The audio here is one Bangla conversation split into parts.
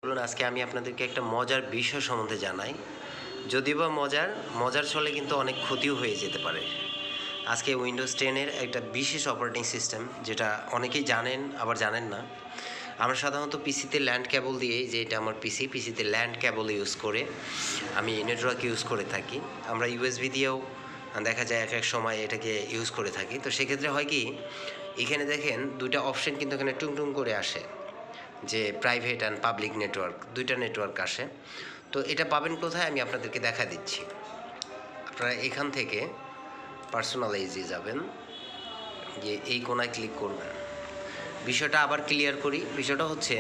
বলুন আজকে আমি আপনাদেরকে একটা মজার বিষয় সম্বন্ধে জানাই। যদিও বা মজার ছলে কিন্তু অনেক ক্ষতিও হয়ে যেতে পারে। আজকে উইন্ডোজ 10 এর একটা বিশেষ অপারেটিং সিস্টেম যেটা অনেকেই জানেন আবার জানেন না। আমরা সাধারণত পিসিতে ল্যান্ড কেবল দিয়ে, যে এটা আমার পিসিতে ল্যান্ড কেবল ইউজ করে আমি নেটওয়ার্ক ইউজ করে থাকি। আমরা ইউএসবি দিয়েও দেখা যায় এক সময় এটাকে ইউজ করে থাকি। তো সেক্ষেত্রে হয় কি, এখানে দেখেন দুইটা অপশন কিন্তু এখানে টুং করে আসে, যে প্রাইভেট অ্যান্ড পাবলিক নেটওয়ার্ক, দুইটা নেটওয়ার্ক আসে। তো এটা পাবেন কোথায় আমি আপনাদেরকে দেখা দিচ্ছি। আপনারা এখান থেকে পার্সোনালাইজে যাবেন, গিয়ে এই কোনায় ক্লিক করবেন। বিষয়টা আবার ক্লিয়ার করি। বিষয়টা হচ্ছে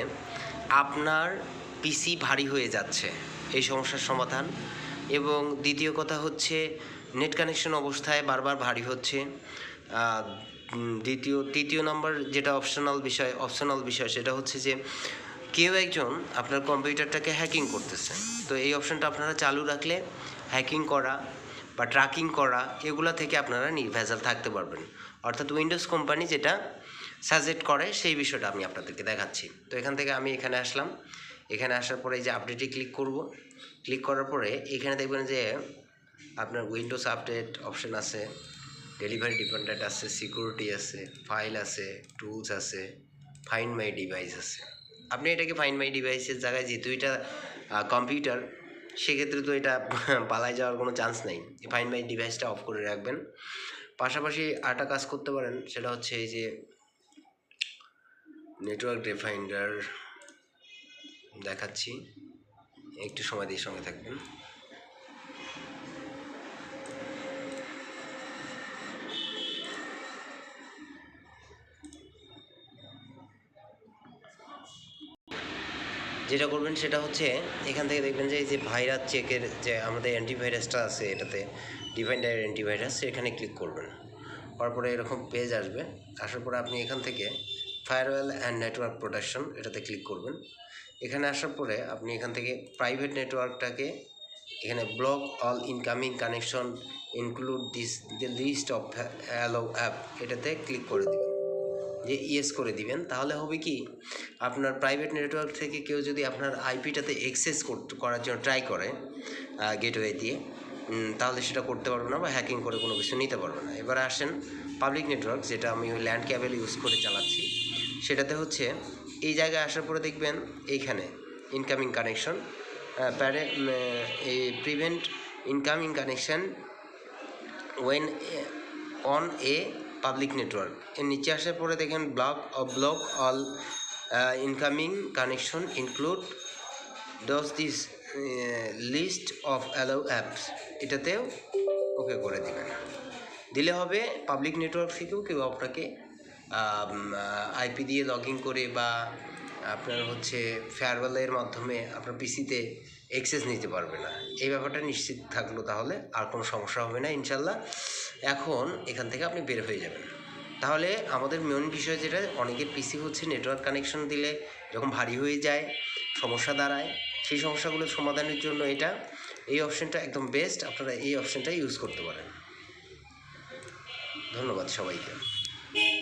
আপনার পিসি ভারী হয়ে যাচ্ছে, এই সমস্যার সমাধান। এবং দ্বিতীয় কথা হচ্ছে নেট কানেকশন অবস্থায় বারবার ভারী হচ্ছে। তৃতীয় নম্বর যেটা অপশনাল বিষয় সেটা হচ্ছে যে কেউ একজন আপনার কম্পিউটারটাকে হ্যাকিং করতেছে। তো এই অপশনটা আপনারা চালু রাখলে হ্যাকিং করা বা ট্র্যাকিং করা এগুলা থেকে আপনারা নির্ভেজাল থাকতে পারবেন। অর্থাৎ উইন্ডোজ কোম্পানি যেটা সাজেস্ট করে সেই বিষয়টা আমি আপনাদেরকে দেখাচ্ছি। তো এখান থেকে আমি এখানে আসলাম। এখানে আসার পরে এই যে আপডেটে ক্লিক করব। ক্লিক করার পরে এখানে দেখবেন যে আপনার উইন্ডোজ আপডেট অপশন আছে, ডেলিভারি ডিপেন্ডেন্ট আছে, সিকিউরিটি আছে, ফাইল আছে, টুলস আছে, ফাইন্ড মাই ডিভাইস আছে। আপনি এটাকে ফাইন্ড মাই ডিভাইসের জায়গায় যেহেতু এটা কম্পিউটার, সেক্ষেত্রে তো এটা পালায় যাওয়ার কোনো চান্স নেই। ফাইন্ড মাই ডিভাইসটা অফ করে রাখবেন। পাশাপাশি আরেকটা কাজ করতে পারেন, সেটা হচ্ছে এই যে নেটওয়ার্ক ডিফাইন্ডার দেখাচ্ছি, একটু সময় দিয়ে সঙ্গে থাকবেন। যেটা করবেন সেটা হচ্ছে এখান থেকে দেখবেন যে এই যে ভাইরাস চেকের যে আমাদের অ্যান্টিভাইরাসটা আছে, এটাতে ডিফাইন্ডার অ্যান্টিভাইরাস, এখানে ক্লিক করবেন। তারপরে এরকম পেজ আসবে। আসার পরে আপনি এখান থেকে ফায়ারওয়াল অ্যান্ড নেটওয়ার্ক প্রোটেকশন এটাতে ক্লিক করবেন। এখানে আসার পরে আপনি এখান থেকে প্রাইভেট নেটওয়ার্কটাকে এখানে block all incoming connection include the list of allow app, এটাতে ক্লিক করে দেবেন, যে ইয়েস করে দিবেন। তাহলে হবে কি, আপনার প্রাইভেট নেটওয়ার্ক থেকে কেউ যদি আপনার আইপিটাতে অ্যাক্সেস করার জন্য ট্রাই করে গেটওয়ে দিয়ে, তাহলে সেটা করতে পারবে না বা হ্যাকিং করে কোনো কিছু নিতে পারবে না। এবার আসেন পাবলিক নেটওয়ার্ক, যেটা আমি ল্যান্ড কেবল ইউজ করে চালাচ্ছি, সেটাতে হচ্ছে এই জায়গায় আসার পরে দেখবেন এইখানে ইনকামিং কানেকশন এই prevent incoming connection when on a public network, এর নিচে আসার পরে দেখেন block all incoming connection include does this list of allow apps, এটাতেও ওকে করে দেবেন। দিলে হবে পাবলিক নেটওয়ার্ক থেকেও কেউ আপনাকে আইপি দিয়ে লগ ইন করে বা আপনার হচ্ছে ফেয়ারওয়েলের মাধ্যমে আপনার পিসিতে অ্যাক্সেস নিতে পারবে না। এই ব্যাপারটা নিশ্চিত থাকলো, তাহলে আর কোনো সমস্যা হবে না ইনশাল্লাহ। এখন এখান থেকে আপনি বের হয়ে যাবেন। তাহলে আমাদের মেন বিষয় যেটা, অনেকের পিসি হচ্ছে নেটওয়ার্ক কানেকশন দিলে যখন ভারী হয়ে যায়, সমস্যা দাঁড়ায়, সেই সমস্যাগুলো সমাধানের জন্য এই অপশানটা একদম বেস্ট। আপনারা এই অপশানটা ইউজ করতে পারেন। ধন্যবাদ সবাইকে।